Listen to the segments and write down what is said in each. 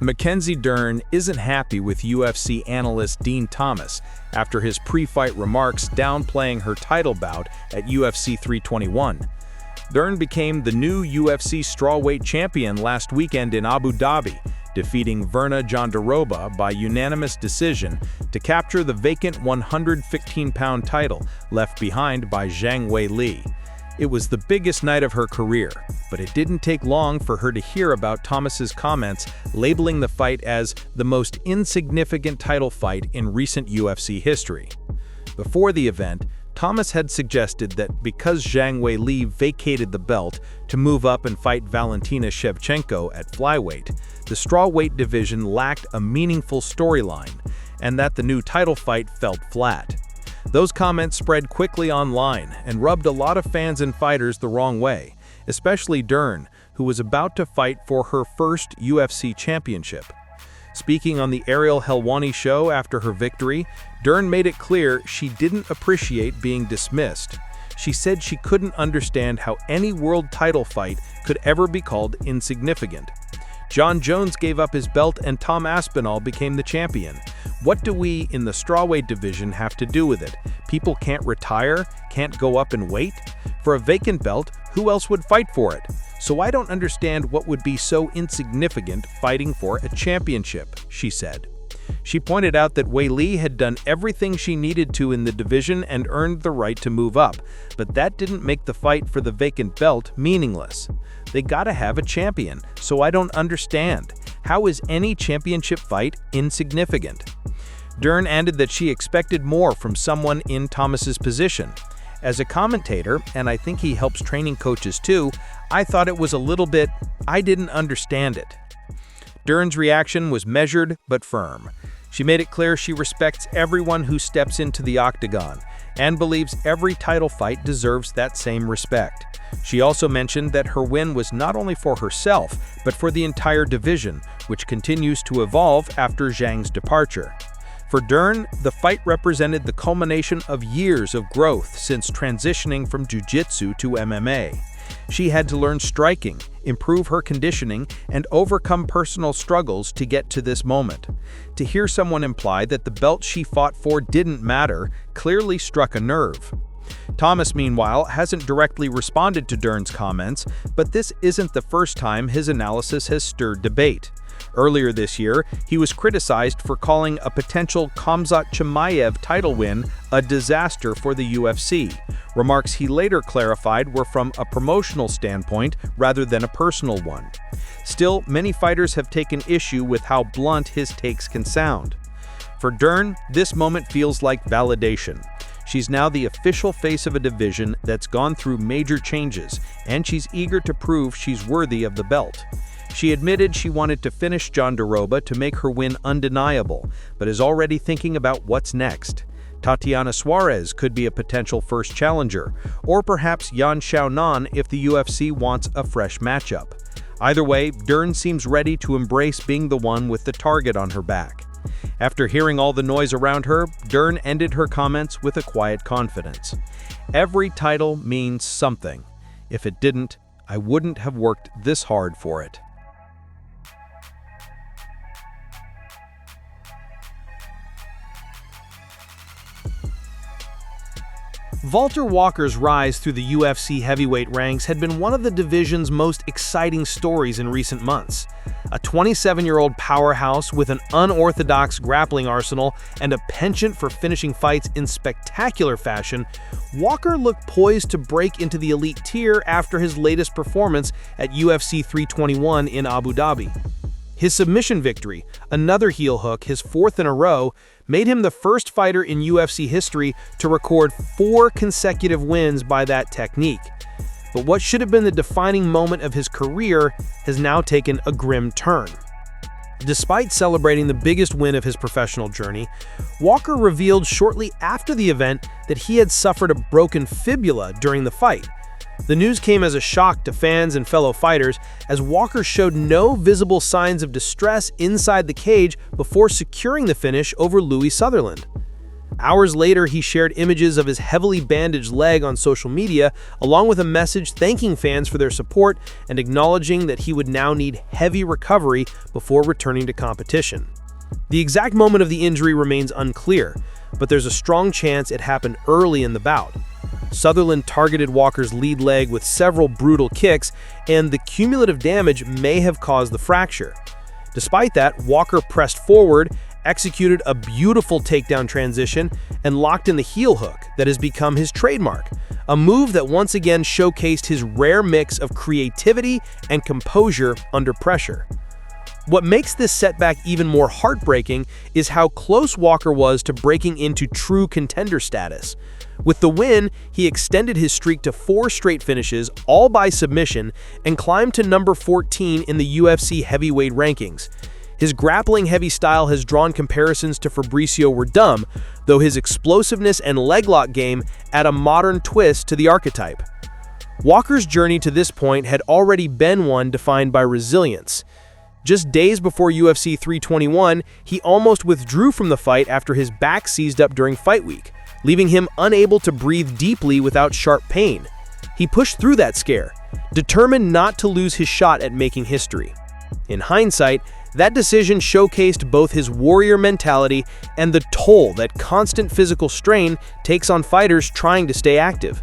Mackenzie Dern isn't happy with UFC analyst Dean Thomas after his pre-fight remarks downplaying her title bout at UFC 321. Dern became the new UFC strawweight champion last weekend in Abu Dhabi, defeating Virna Jandiroba by unanimous decision to capture the vacant 115-pound title left behind by Zhang Weili. It was the biggest night of her career, but it didn't take long for her to hear about Thomas's comments labeling the fight as the most insignificant title fight in recent UFC history. Before the event, Thomas had suggested that because Zhang Weili vacated the belt to move up and fight Valentina Shevchenko at flyweight, the strawweight division lacked a meaningful storyline, and that the new title fight felt flat. Those comments spread quickly online and rubbed a lot of fans and fighters the wrong way, especially Dern, who was about to fight for her first UFC championship. Speaking on the Ariel Helwani show after her victory, Dern made it clear she didn't appreciate being dismissed. She said she couldn't understand how any world title fight could ever be called insignificant. John Jones gave up his belt and Tom Aspinall became the champion. What do we in the strawweight division have to do with it? People can't retire, can't go up and wait? For a vacant belt, who else would fight for it? So I don't understand what would be so insignificant fighting for a championship, she said. She pointed out that Weili had done everything she needed to in the division and earned the right to move up, but that didn't make the fight for the vacant belt meaningless. They gotta have a champion, so I don't understand. How is any championship fight insignificant? Dern added that she expected more from someone in Thomas's position. As a commentator, and I think he helps training coaches too, I thought it was a little bit, I didn't understand it. Dern's reaction was measured but firm. She made it clear she respects everyone who steps into the octagon and believes every title fight deserves that same respect. She also mentioned that her win was not only for herself, but for the entire division, which continues to evolve after Zhang's departure. For Dern, the fight represented the culmination of years of growth since transitioning from jiu-jitsu to MMA. She had to learn striking, improve her conditioning, and overcome personal struggles to get to this moment. To hear someone imply that the belt she fought for didn't matter clearly struck a nerve. Thomas, meanwhile, hasn't directly responded to Dern's comments, but this isn't the first time his analysis has stirred debate. Earlier this year, he was criticized for calling a potential Khamzat Chimaev title win a disaster for the UFC. Remarks he later clarified were from a promotional standpoint rather than a personal one. Still, many fighters have taken issue with how blunt his takes can sound. For Dern, this moment feels like validation. She's now the official face of a division that's gone through major changes, and she's eager to prove she's worthy of the belt. She admitted she wanted to finish Jandiroba to make her win undeniable, but is already thinking about what's next. Tatiana Suarez could be a potential first challenger, or perhaps Yan Xiaonan if the UFC wants a fresh matchup. Either way, Dern seems ready to embrace being the one with the target on her back. After hearing all the noise around her, Dern ended her comments with a quiet confidence. Every title means something. If it didn't, I wouldn't have worked this hard for it. Valter Walker's rise through the UFC heavyweight ranks had been one of the division's most exciting stories in recent months. A 27-year-old powerhouse with an unorthodox grappling arsenal and a penchant for finishing fights in spectacular fashion, Walker looked poised to break into the elite tier after his latest performance at UFC 321 in Abu Dhabi. His submission victory, another heel hook, his fourth in a row, made him the first fighter in UFC history to record 4 consecutive wins by that technique. But what should have been the defining moment of his career has now taken a grim turn. Despite celebrating the biggest win of his professional journey, Walker revealed shortly after the event that he had suffered a broken fibula during the fight. The news came as a shock to fans and fellow fighters, as Walker showed no visible signs of distress inside the cage before securing the finish over Louis Sutherland. Hours later, he shared images of his heavily bandaged leg on social media, along with a message thanking fans for their support and acknowledging that he would now need heavy recovery before returning to competition. The exact moment of the injury remains unclear, but there's a strong chance it happened early in the bout. Sutherland targeted Walker's lead leg with several brutal kicks, and the cumulative damage may have caused the fracture. Despite that, Walker pressed forward, executed a beautiful takedown transition, and locked in the heel hook that has become his trademark, a move that once again showcased his rare mix of creativity and composure under pressure. What makes this setback even more heartbreaking is how close Walker was to breaking into true contender status. With the win, he extended his streak to 4 straight finishes, all by submission, and climbed to number 14 in the UFC heavyweight rankings. His grappling-heavy style has drawn comparisons to Fabricio Werdum, though his explosiveness and leg-lock game add a modern twist to the archetype. Walker's journey to this point had already been one defined by resilience. Just days before UFC 321, he almost withdrew from the fight after his back seized up during fight week, leaving him unable to breathe deeply without sharp pain. He pushed through that scare, determined not to lose his shot at making history. In hindsight, that decision showcased both his warrior mentality and the toll that constant physical strain takes on fighters trying to stay active.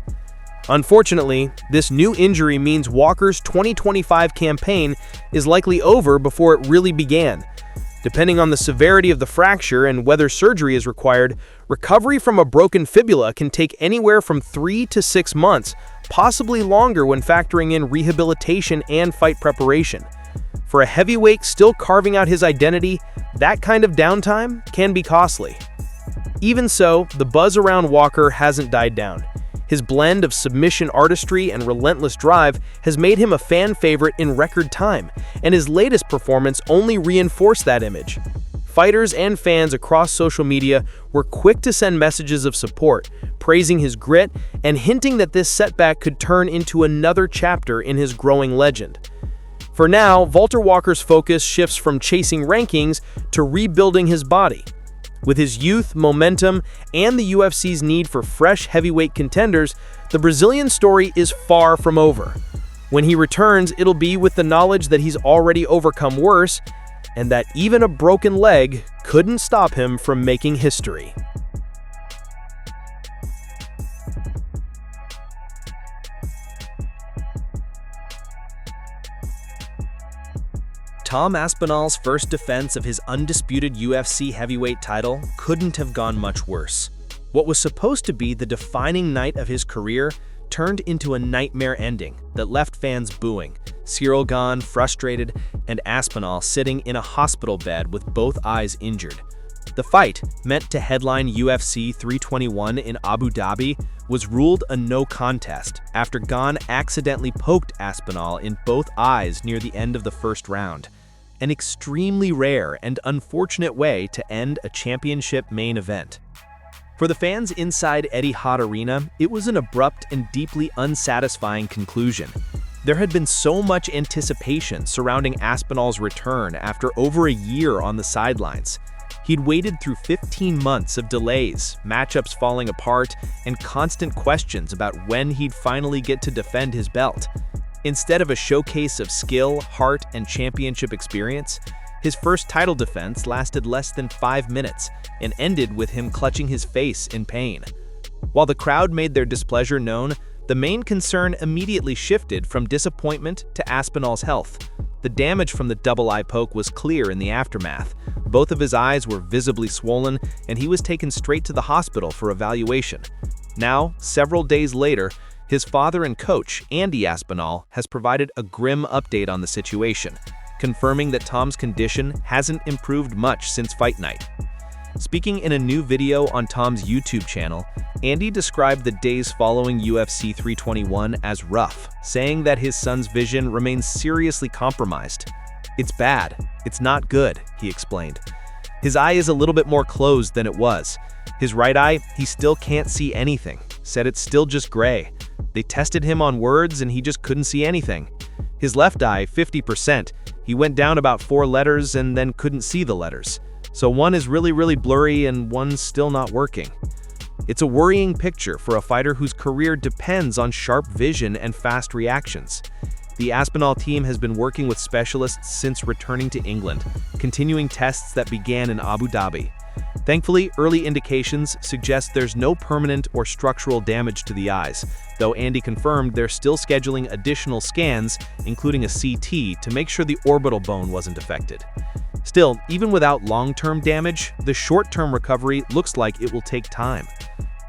Unfortunately, this new injury means Walker's 2025 campaign is likely over before it really began. Depending on the severity of the fracture and whether surgery is required, recovery from a broken fibula can take anywhere from 3 to 6 months, possibly longer when factoring in rehabilitation and fight preparation. For a heavyweight still carving out his identity, that kind of downtime can be costly. Even so, the buzz around Walker hasn't died down. His blend of submission artistry and relentless drive has made him a fan favorite in record time, and his latest performance only reinforced that image. Fighters and fans across social media were quick to send messages of support, praising his grit and hinting that this setback could turn into another chapter in his growing legend. For now, Valter Walker's focus shifts from chasing rankings to rebuilding his body. With his youth, momentum, and the UFC's need for fresh heavyweight contenders, the Brazilian story is far from over. When he returns, it'll be with the knowledge that he's already overcome worse, and that even a broken leg couldn't stop him from making history. Tom Aspinall's first defense of his undisputed UFC heavyweight title couldn't have gone much worse. What was supposed to be the defining night of his career turned into a nightmare ending that left fans booing, Ciryl Gane frustrated, and Aspinall sitting in a hospital bed with both eyes injured. The fight, meant to headline UFC 321 in Abu Dhabi, was ruled a no contest after Gane accidentally poked Aspinall in both eyes near the end of the first round. An extremely rare and unfortunate way to end a championship main event. For the fans inside Etihad Arena, it was an abrupt and deeply unsatisfying conclusion. There had been so much anticipation surrounding Aspinall's return after over a year on the sidelines. He'd waited through 15 months of delays, matchups falling apart, and constant questions about when he'd finally get to defend his belt. Instead of a showcase of skill, heart, and championship experience, his first title defense lasted less than 5 minutes and ended with him clutching his face in pain. While the crowd made their displeasure known, the main concern immediately shifted from disappointment to Aspinall's health. The damage from the double eye poke was clear in the aftermath. Both of his eyes were visibly swollen, and he was taken straight to the hospital for evaluation. Now, several days later, his father and coach, Andy Aspinall, has provided a grim update on the situation, confirming that Tom's condition hasn't improved much since fight night. Speaking in a new video on Tom's YouTube channel, Andy described the days following UFC 321 as rough, saying that his son's vision remains seriously compromised. "It's bad. It's not good," he explained. His eye is a little bit more closed than it was. His right eye, he still can't see anything. Said it's still just gray. They tested him on words and he just couldn't see anything. His left eye, 50%, he went down about 4 letters and then couldn't see the letters. So one is really blurry and one's still not working. It's a worrying picture for a fighter whose career depends on sharp vision and fast reactions. The Aspinall team has been working with specialists since returning to England, continuing tests that began in Abu Dhabi. Thankfully, early indications suggest there's no permanent or structural damage to the eyes, though Andy confirmed they're still scheduling additional scans, including a CT, to make sure the orbital bone wasn't affected. Still, even without long-term damage, the short-term recovery looks like it will take time.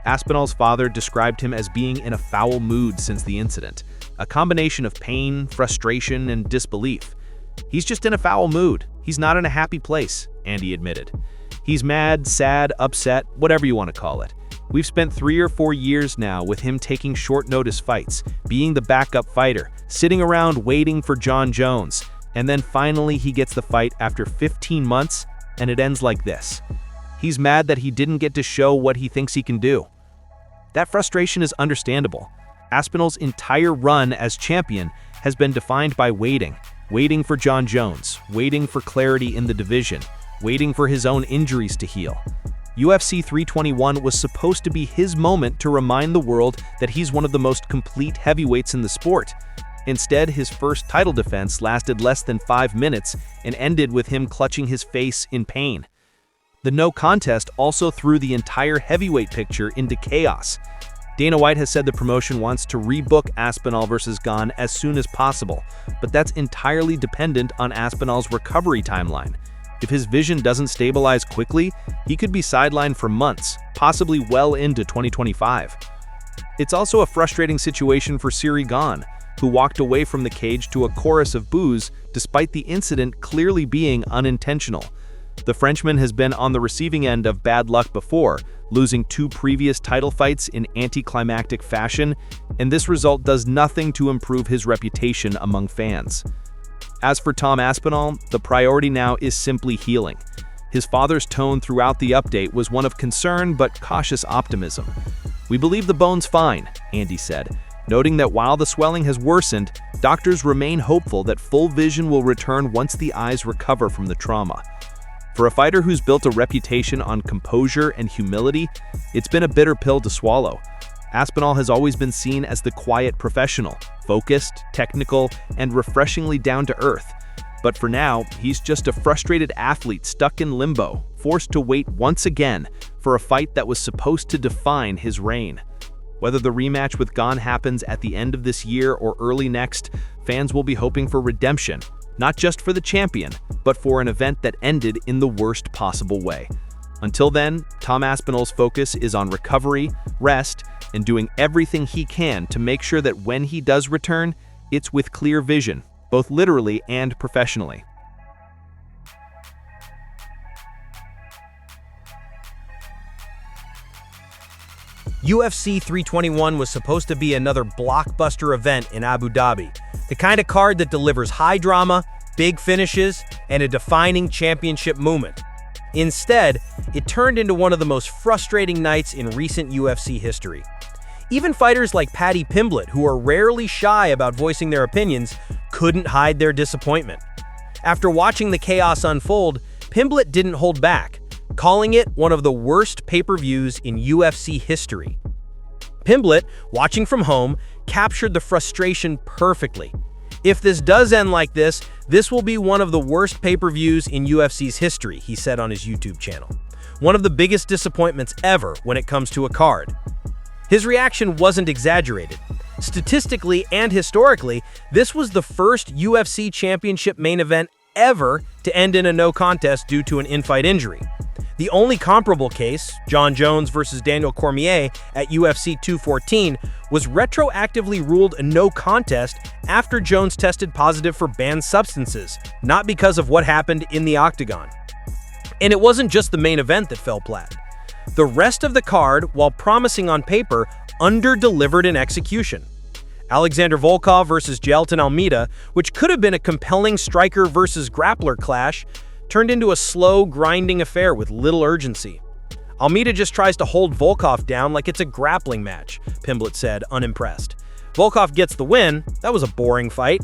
Aspinall's father described him as being in a foul mood since the incident, a combination of pain, frustration, and disbelief. "He's just in a foul mood. He's not in a happy place," Andy admitted. "He's mad, sad, upset, whatever you want to call it. We've spent 3 or 4 years now with him taking short-notice fights, being the backup fighter, sitting around waiting for Jon Jones, and then finally he gets the fight after 15 months, and it ends like this. He's mad that he didn't get to show what he thinks he can do." That frustration is understandable. Aspinall's entire run as champion has been defined by waiting for Jon Jones, waiting for clarity in the division, waiting for his own injuries to heal. UFC 321 was supposed to be his moment to remind the world that he's one of the most complete heavyweights in the sport. Instead, his first title defense lasted less than 5 minutes and ended with him clutching his face in pain. The no contest also threw the entire heavyweight picture into chaos. Dana White has said the promotion wants to rebook Aspinall versus Gane as soon as possible, but that's entirely dependent on Aspinall's recovery timeline. If his vision doesn't stabilize quickly, he could be sidelined for months, possibly well into 2025. It's also a frustrating situation for Ciryl Gane, who walked away from the cage to a chorus of boos despite the incident clearly being unintentional. The Frenchman has been on the receiving end of bad luck before, losing 2 previous title fights in anticlimactic fashion, and this result does nothing to improve his reputation among fans. As for Tom Aspinall, the priority now is simply healing. His father's tone throughout the update was one of concern but cautious optimism. "We believe the bone's fine," Andy said, noting that while the swelling has worsened, doctors remain hopeful that full vision will return once the eyes recover from the trauma. For a fighter who's built a reputation on composure and humility, it's been a bitter pill to swallow. Aspinall has always been seen as the quiet professional, focused, technical, and refreshingly down-to-earth. But for now, he's just a frustrated athlete stuck in limbo, forced to wait once again for a fight that was supposed to define his reign. Whether the rematch with Gane happens at the end of this year or early next, fans will be hoping for redemption, not just for the champion, but for an event that ended in the worst possible way. Until then, Tom Aspinall's focus is on recovery, rest, and doing everything he can to make sure that when he does return, it's with clear vision, both literally and professionally. UFC 321 was supposed to be another blockbuster event in Abu Dhabi, the kind of card that delivers high drama, big finishes, and a defining championship moment. Instead, it turned into one of the most frustrating nights in recent UFC history. Even fighters like Paddy Pimblett, who are rarely shy about voicing their opinions, couldn't hide their disappointment. After watching the chaos unfold, Pimblett didn't hold back, calling it one of the worst pay-per-views in UFC history. Pimblett, watching from home, captured the frustration perfectly. "If this does end like this, this will be one of the worst pay-per-views in UFC's history," he said on his YouTube channel. "One of the biggest disappointments ever when it comes to a card." His reaction wasn't exaggerated. Statistically and historically, this was the first UFC championship main event ever to end in a no contest due to an in-fight injury. The only comparable case, Jon Jones versus Daniel Cormier at UFC 214, was retroactively ruled a no contest after Jones tested positive for banned substances, not because of what happened in the octagon. And it wasn't just the main event that fell flat. The rest of the card, while promising on paper, under-delivered in execution. Alexander Volkov versus Jailton Almeida, which could have been a compelling striker versus grappler clash, turned into a slow, grinding affair with little urgency. Almeida just tries to hold Volkov down like it's a grappling match, Pimblett said, unimpressed. Volkov gets the win. That was a boring fight.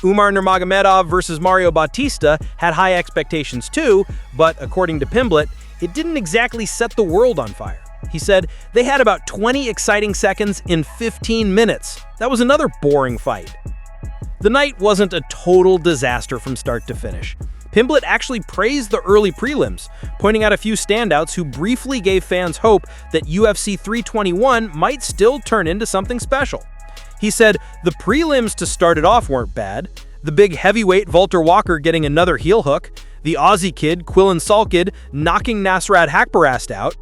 Umar Nurmagomedov versus Mario Bautista had high expectations too, but according to Pimblett, it didn't exactly set the world on fire. He said, they had about 20 exciting seconds in 15 minutes. That was another boring fight. The night wasn't a total disaster from start to finish. Pimblett actually praised the early prelims, pointing out a few standouts who briefly gave fans hope that UFC 321 might still turn into something special. He said, the prelims to start it off weren't bad. The big heavyweight Valter Walkter getting another heel hook, the Aussie kid Quillan Salkid knocking Nasrat Hakparast out,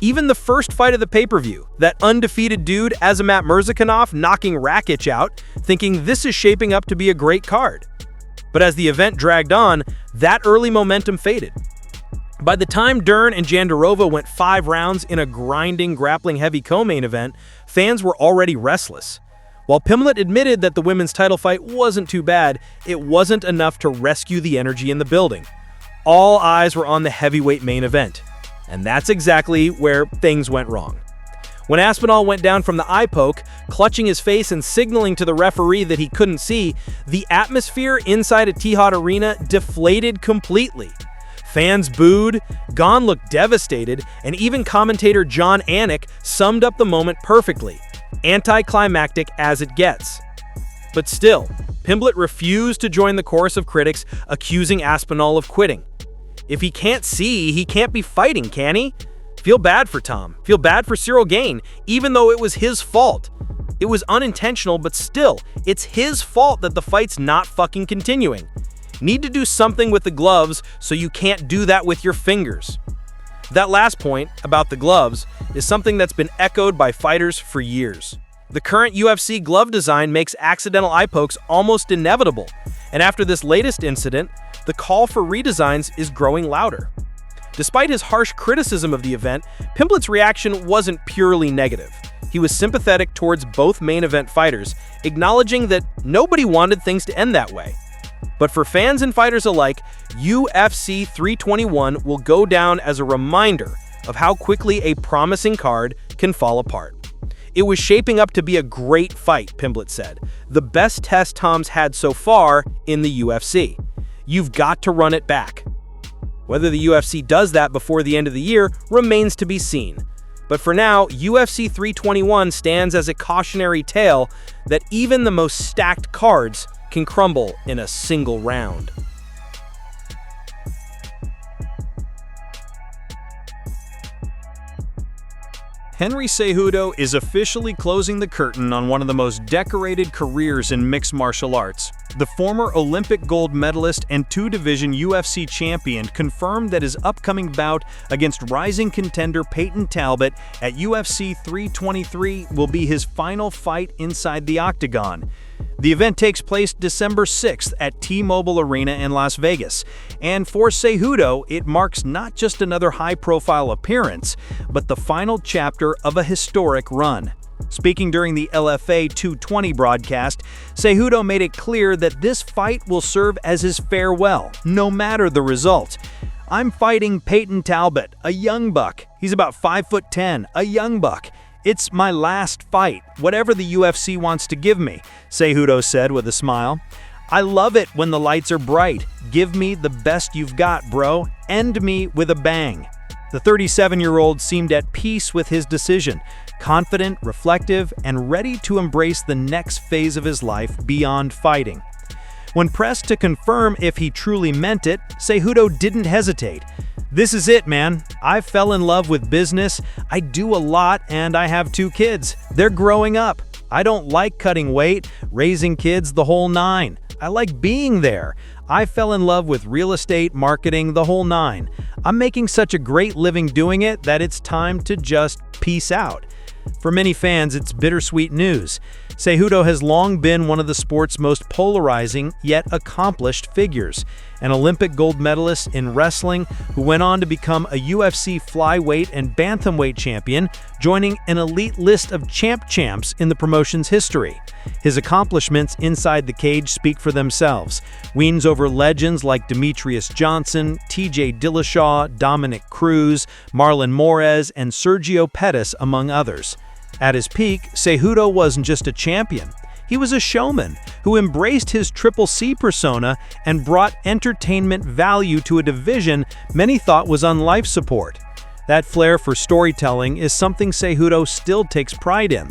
even the first fight of the pay-per-view, that undefeated dude Azamat Murzakanov knocking Rakic out, thinking this is shaping up to be a great card. But as the event dragged on, that early momentum faded. By the time Dern and Jandiroba went 5 rounds in a grinding, grappling-heavy co-main event, fans were already restless. While Pimblett admitted that the women's title fight wasn't too bad, it wasn't enough to rescue the energy in the building. All eyes were on the heavyweight main event. And that's exactly where things went wrong. When Aspinall went down from the eye poke, clutching his face and signaling to the referee that he couldn't see, the atmosphere inside Etihad Arena deflated completely. Fans booed, Gane looked devastated, and even commentator John Anik summed up the moment perfectly. Anticlimactic as it gets. But still, Pimblett refused to join the chorus of critics accusing Aspinall of quitting. If he can't see, he can't be fighting, can he? Feel bad for Tom. Feel bad for Ciryl Gane, even though it was his fault. It was unintentional, but still, it's his fault that the fight's not fucking continuing. Need to do something with the gloves so you can't do that with your fingers. That last point, about the gloves, is something that's been echoed by fighters for years. The current UFC glove design makes accidental eye pokes almost inevitable, and after this latest incident, the call for redesigns is growing louder. Despite his harsh criticism of the event, Pimblett's reaction wasn't purely negative. He was sympathetic towards both main event fighters, acknowledging that nobody wanted things to end that way. But for fans and fighters alike, UFC 321 will go down as a reminder of how quickly a promising card can fall apart. It was shaping up to be a great fight, Pimblett said. The best test Tom's had so far in the UFC. You've got to run it back. Whether the UFC does that before the end of the year remains to be seen. But for now, UFC 321 stands as a cautionary tale that even the most stacked cards can crumble in a single round. Henry Cejudo is officially closing the curtain on one of the most decorated careers in mixed martial arts. The former Olympic gold medalist and 2-division UFC champion confirmed that his upcoming bout against rising contender Payton Talbot at UFC 323 will be his final fight inside the octagon. The event takes place December 6th at T-Mobile Arena in Las Vegas, and for Cejudo, it marks not just another high-profile appearance, but the final chapter of a historic run. Speaking during the LFA 220 broadcast, Cejudo made it clear that this fight will serve as his farewell, no matter the result. "I'm fighting Payton Talbot, a young buck. He's about 5'10", a young buck. It's my last fight, whatever the UFC wants to give me," Cejudo said with a smile. "I love it when the lights are bright. Give me the best you've got, bro. End me with a bang." The 37-year-old seemed at peace with his decision, confident, reflective, and ready to embrace the next phase of his life beyond fighting. When pressed to confirm if he truly meant it, Cejudo didn't hesitate. "This is it, man. I fell in love with business. I do a lot, and I have 2 kids. They're growing up. I don't like cutting weight, raising kids, the whole 9. I like being there. I fell in love with real estate, marketing, the whole 9. I'm making such a great living doing it that it's time to just peace out." For many fans, it's bittersweet news. Cejudo has long been one of the sport's most polarizing yet accomplished figures, an Olympic gold medalist in wrestling who went on to become a UFC flyweight and bantamweight champion, joining an elite list of champs in the promotion's history. His accomplishments inside the cage speak for themselves. Wins over legends like Demetrius Johnson, TJ Dillashaw, Dominic Cruz, Marlon Moraes, and Sergio Pettis, among others. At his peak, Cejudo wasn't just a champion. He was a showman who embraced his Triple C persona and brought entertainment value to a division many thought was on life support. That flair for storytelling is something Cejudo still takes pride in.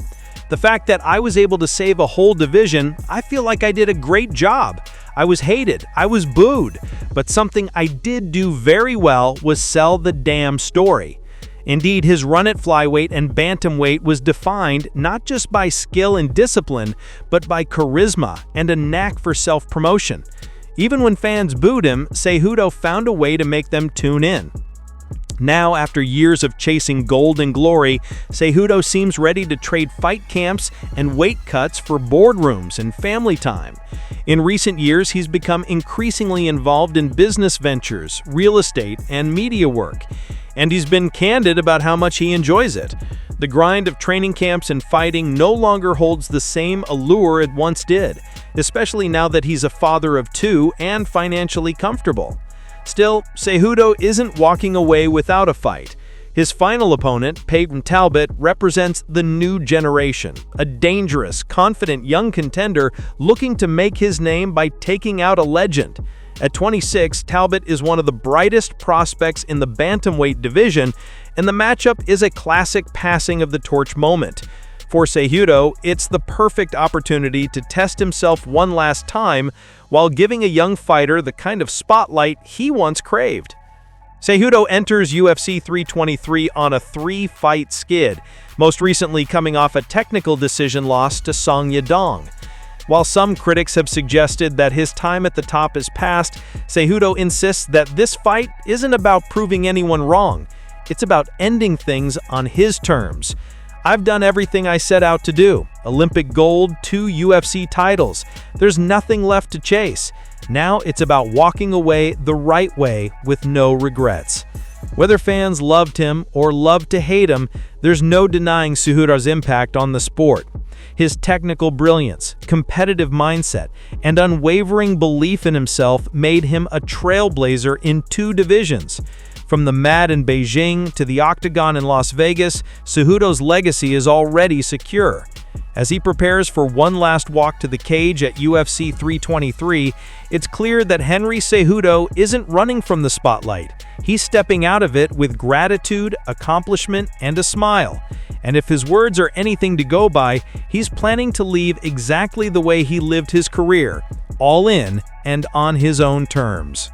The fact that I was able to save a whole division, I feel like I did a great job. I was hated, I was booed, but something I did do very well was sell the damn story. Indeed, his run at flyweight and bantamweight was defined not just by skill and discipline, but by charisma and a knack for self-promotion. Even when fans booed him, Cejudo found a way to make them tune in. Now, after years of chasing gold and glory, Cejudo seems ready to trade fight camps and weight cuts for boardrooms and family time. In recent years, he's become increasingly involved in business ventures, real estate, and media work. And he's been candid about how much he enjoys it. The grind of training camps and fighting no longer holds the same allure it once did, especially now that he's a father of two and financially comfortable. Still, Cejudo isn't walking away without a fight. His final opponent, Paddy Pimblett, represents the new generation, a dangerous, confident young contender looking to make his name by taking out a legend. At 26, Pimblett is one of the brightest prospects in the bantamweight division, and the matchup is a classic passing of the torch moment. For Cejudo, it's the perfect opportunity to test himself one last time while giving a young fighter the kind of spotlight he once craved. Cejudo enters UFC 323 on a 3-fight skid, most recently coming off a technical decision loss to Song Yadong. While some critics have suggested that his time at the top is past, Cejudo insists that this fight isn't about proving anyone wrong. It's about ending things on his terms. I've done everything I set out to do. Olympic gold, 2 UFC titles. There's nothing left to chase. Now it's about walking away the right way with no regrets. Whether fans loved him or loved to hate him, there's no denying Cejudo's impact on the sport. His technical brilliance, competitive mindset, and unwavering belief in himself made him a trailblazer in 2 divisions. From the mat in Beijing to the octagon in Las Vegas, Cejudo's legacy is already secure. As he prepares for one last walk to the cage at UFC 323, it's clear that Henry Cejudo isn't running from the spotlight. He's stepping out of it with gratitude, accomplishment, and a smile. And if his words are anything to go by, he's planning to leave exactly the way he lived his career, all in and on his own terms.